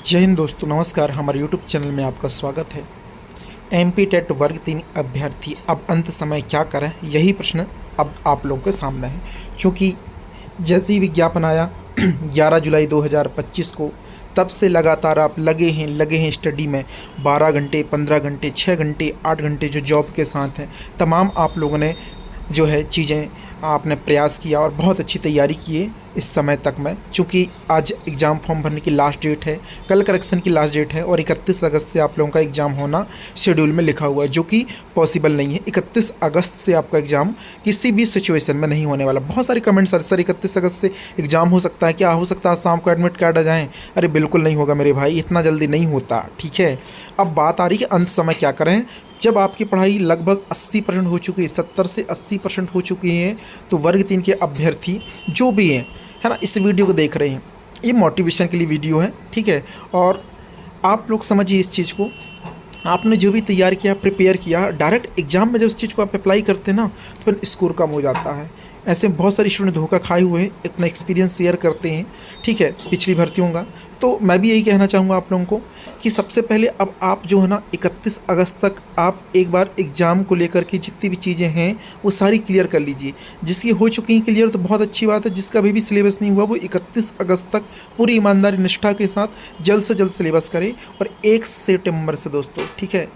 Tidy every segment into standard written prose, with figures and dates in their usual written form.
जय हिंद दोस्तों, नमस्कार। हमारे यूट्यूब चैनल में आपका स्वागत है। एमपी टेट वर्ग 3 अभ्यर्थी अब अंत समय क्या करें, यही प्रश्न अब आप लोगों के सामने है। क्योंकि जैसे ही विज्ञापन आया 11 जुलाई 2025 को, तब से लगातार आप लगे हैं स्टडी में। 12 घंटे, 15 घंटे, 6 घंटे, 8 घंटे जो जॉब के साथ हैं, तमाम आप लोगों ने जो है चीज़ें आपने प्रयास किया और बहुत अच्छी तैयारी की है इस समय तक में। चूँकि आज एग्ज़ाम फॉर्म भरने की लास्ट डेट है, कल करेक्शन की लास्ट डेट है और 31 अगस्त से आप लोगों का एग्ज़ाम होना शेड्यूल में लिखा हुआ है, जो कि पॉसिबल नहीं है। 31 अगस्त से आपका एग्ज़ाम किसी भी सिचुएशन में नहीं होने वाला। बहुत सारे कमेंट्स सर 31 अगस्त से एग्ज़ाम हो सकता है, क्या हो सकता है शाम को एडमिट कार्ड आ जाएँ? अरे बिल्कुल नहीं होगा मेरे भाई, इतना जल्दी नहीं होता, ठीक है। अब बात आ रही है कि अंत समय क्या करें। जब आपकी पढ़ाई लगभग 80% हो चुकी है, 70 से 80% हो चुकी है, तो वर्ग 3 के अभ्यर्थी जो भी हैं, है ना, इस वीडियो को देख रहे हैं, ये मोटिवेशन के लिए वीडियो है, ठीक है। और आप लोग समझिए इस चीज़ को, आपने जो भी तैयार किया, प्रिपेयर किया, डायरेक्ट एग्जाम में जब उस चीज़ को आप अप्लाई करते हैं ना, तो फिर स्कोर कम हो जाता है। ऐसे बहुत सारे स्टूडेंट धोखा खाए हुए हैं, अपना एक्सपीरियंस शेयर करते हैं, ठीक है, पिछली भर्तियों का। तो मैं भी यही कहना चाहूँगा आप लोगों को कि सबसे पहले अब आप जो है ना 31 अगस्त तक आप एक बार एग्ज़ाम को लेकर के जितनी भी चीज़ें हैं वो सारी क्लियर कर लीजिए। जिसकी हो चुकी हैं क्लियर तो बहुत अच्छी बात है, जिसका अभी भी सिलेबस नहीं हुआ वो 31 अगस्त तक पूरी ईमानदारी निष्ठा के साथ जल्द से जल्द सिलेबस करें। और 1 सितंबर से दोस्तों, ठीक है,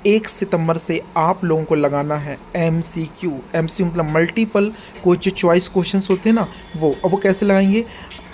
1 सितंबर से आप लोगों को लगाना है MCQ। MCQ मतलब मल्टीपल को जो चॉइस क्वेश्चंस होते हैं ना, वो अब वो कैसे लगाएंगे?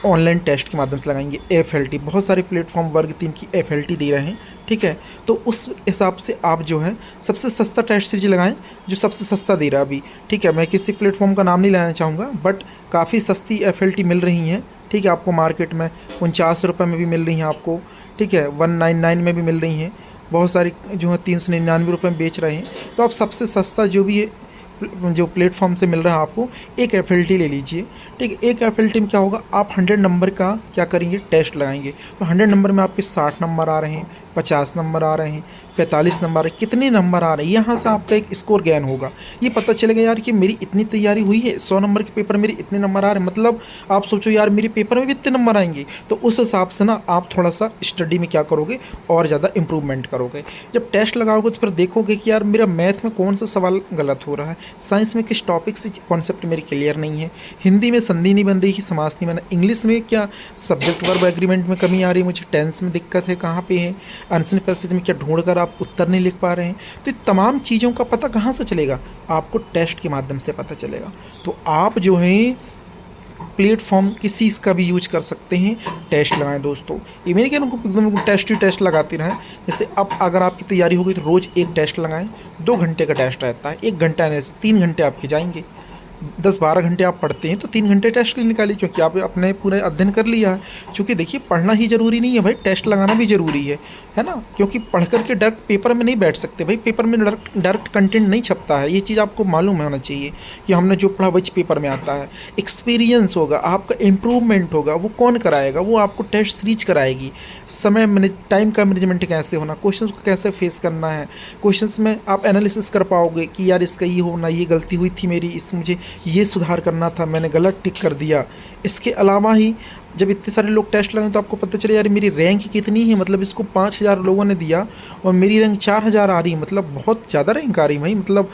ऑनलाइन टेस्ट के माध्यम से लगाएंगे। FLT, बहुत सारे प्लेटफॉर्म वर्ग 3 की FLT दे रहे हैं, ठीक है। तो उस हिसाब से आप जो है सबसे सस्ता टेस्ट सीरीज लगाएं, जो सबसे सस्ता दे रहा है अभी, ठीक है। मैं किसी प्लेटफॉर्म का नाम नहीं लेना चाहूँगा, बट काफ़ी सस्ती FLT मिल रही हैं, ठीक है। आपको मार्केट में 49 रुपये में भी मिल रही हैं आपको, ठीक है, 199 में भी मिल रही हैं। बहुत सारी जो है 399 रुपये में बेच रहे हैं। तो आप सबसे सस्ता जो भी है जो प्लेटफॉर्म से मिल रहा है आपको, एक FLT ले लीजिए, ठीक है। एक FLT में क्या होगा, आप 100 नंबर का क्या करेंगे, टेस्ट लगाएंगे। तो 100 नंबर में आपके 60 नंबर आ रहे हैं, 50 नंबर आ रहे हैं, 45 नंबर है, कितने नंबर आ रहे हैं, यहाँ से आपका एक स्कोर गेन होगा। ये पता चलेगा यार कि मेरी इतनी तैयारी हुई है, 100 नंबर के पेपर मेरे इतने नंबर आ रहे हैं, मतलब आप सोचो यार मेरे पेपर में भी इतने नंबर आएंगे। तो उस हिसाब से ना आप थोड़ा सा स्टडी में क्या करोगे, और ज़्यादा इंप्रूवमेंट करोगे। जब टेस्ट लगाओगे तो फिर देखोगे कि यार मेरा मैथ में कौन सा सवाल गलत हो रहा है, साइंस में किस टॉपिक से कॉन्सेप्ट मेरी क्लियर नहीं है, हिंदी में संधि नहीं बन रही है, समास नहीं बना, इंग्लिश में क्या सब्जेक्ट वर्ब एग्रीमेंट में कमी आ रही है, मुझे टेंस में दिक्कत है, कहाँ पे है, आंसर पैसेज में क्या ढूंढ कर आप उत्तर नहीं लिख पा रहे हैं। तो ये तमाम चीज़ों का पता कहाँ से चलेगा, आपको टेस्ट के माध्यम से पता चलेगा। तो आप जो है प्लेटफॉर्म किसी का भी यूज कर सकते हैं, टेस्ट लगाएं दोस्तों। ये मेरे क्या उनको एकदम टेस्ट ही टेस्ट लगाते रहें। जैसे अब अगर आपकी तैयारी हो गई तो रोज़ एक टेस्ट लगाएं। 2 घंटे का टेस्ट रहता है, 1 घंटा आने से 3 घंटे आपके जाएंगे। 10-12 घंटे आप पढ़ते हैं तो 3 घंटे टेस्ट के लिए निकालिए, क्योंकि आप अपने पूरे अध्ययन कर लिया है। क्योंकि देखिए पढ़ना ही ज़रूरी नहीं है भाई, टेस्ट लगाना भी ज़रूरी है ना। क्योंकि पढ़ करके डायरेक्ट पेपर में नहीं बैठ सकते भाई, पेपर में डायरेक्ट कंटेंट नहीं छपता है। ये चीज़ आपको मालूम होना चाहिए कि हमने जो पढ़ा वही पेपर में आता है। एक्सपीरियंस होगा आपका, इम्प्रूवमेंट होगा, वो कौन कराएगा, वो आपको टेस्ट सीरीज कराएगी। टाइम का मैनेजमेंट कैसे होना, क्वेश्चन को कैसे फेस करना है, क्वेश्चंस में आप एनालिसिस कर पाओगे कि यार इसका ये होना, ये गलती हुई थी मेरी, इस मुझे ये सुधार करना था, मैंने गलत टिक कर दिया। इसके अलावा ही जब इतने सारे लोग टेस्ट लगाएं तो आपको पता चले यार मेरी रैंक कितनी है, मतलब इसको 5000 लोगों ने दिया और मेरी रैंक 4000 आ रही है, मतलब बहुत ज़्यादा रैंक आ रही है भाई। मतलब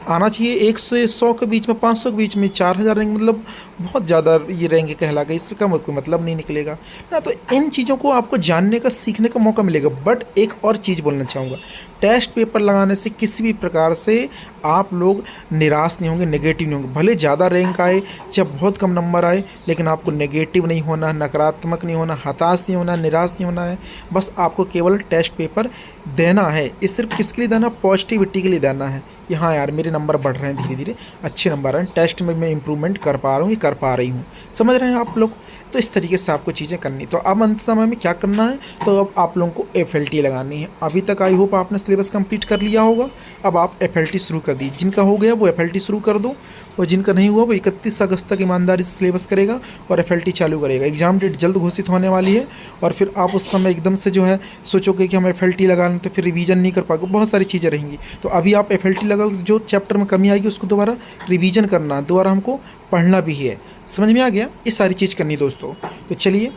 आना चाहिए 1 से 100 के बीच में, 500 के बीच में, 4000 रैंक मतलब बहुत ज़्यादा ये रैंक कहला गई, इससे कम कोई मतलब नहीं निकलेगा ना। तो इन चीज़ों को आपको जानने का, सीखने का मौका मिलेगा। बट एक और चीज़ बोलना चाहूँगा, टेस्ट पेपर लगाने से किसी भी प्रकार से आप लोग निराश नहीं होंगे, नेगेटिव नहीं होंगे। भले ज़्यादा रैंक आए, चाहे बहुत कम नंबर आए, लेकिन आपको नेगेटिव नहीं होना, नकारात्मक नहीं होना, हताश नहीं होना, निराश नहीं होना है। बस आपको केवल टेस्ट पेपर देना है। ये सिर्फ किसके लिए देना, पॉजिटिविटी के लिए देना है कि हाँ यार मेरे नंबर बढ़ रहे हैं, धीरे धीरे अच्छे नंबर आ रहे हैं, टेस्ट में मैं इंप्रूवमेंट कर पा रहा हूँ, ये कर पा रही हूँ। समझ रहे हैं आप लोग? तो इस तरीके से आपको चीज़ें करनी। तो अब अंत समय में क्या करना है, तो अब आप लोगों को FLT लगानी है। अभी तक आई होप आपने सिलेबस कंप्लीट कर लिया होगा। अब आप FLT शुरू कर दी, जिनका हो गया वो FLT शुरू कर दो, और जिनका नहीं हुआ वो 31 अगस्त तक ईमानदारी से सिलेबस करेगा और FLT चालू करेगा। एग्ज़ाम डेट जल्द घोषित होने वाली है, और फिर आप उस समय एकदम से जो है सोचोगे कि हम FLT लगा लें, तो फिर रिवीजन नहीं कर पाओगे, बहुत सारी चीज़ें रहेंगी। तो अभी आप FLT लगाओगे, जो चैप्टर में कमी आएगी उसको दोबारा रिवीजन करना, दोबारा हमको पढ़ना भी है। समझ में आ गया? ये सारी चीज़ करनी दोस्तों। तो चलिए,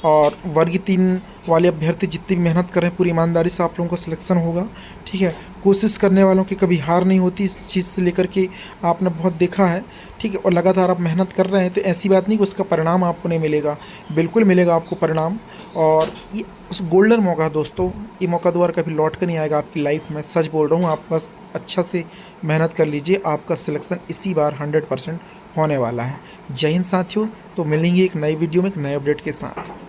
और वर्ग 3 वाले अभ्यर्थी जितनी भी मेहनत कर रहे हैं पूरी ईमानदारी से आप लोगों का सिलेक्शन होगा। ठीक है, कोशिश करने वालों की कभी हार नहीं होती, इस चीज़ से लेकर के आपने बहुत देखा है। ठीक है, और लगातार आप मेहनत कर रहे हैं तो ऐसी बात नहीं कि उसका परिणाम आपको नहीं मिलेगा, बिल्कुल मिलेगा आपको परिणाम। और ये गोल्डन मौका है दोस्तों, ये मौका दोबारा कभी लौट कर नहीं आएगा आपकी लाइफ में, सच बोल रहा हूँ। आप बस अच्छा से मेहनत कर लीजिए, आपका सिलेक्शन इसी बार 100% होने वाला है। जय हिंद साथियों, तो मिलेंगे एक नई वीडियो में एक नए अपडेट के साथ।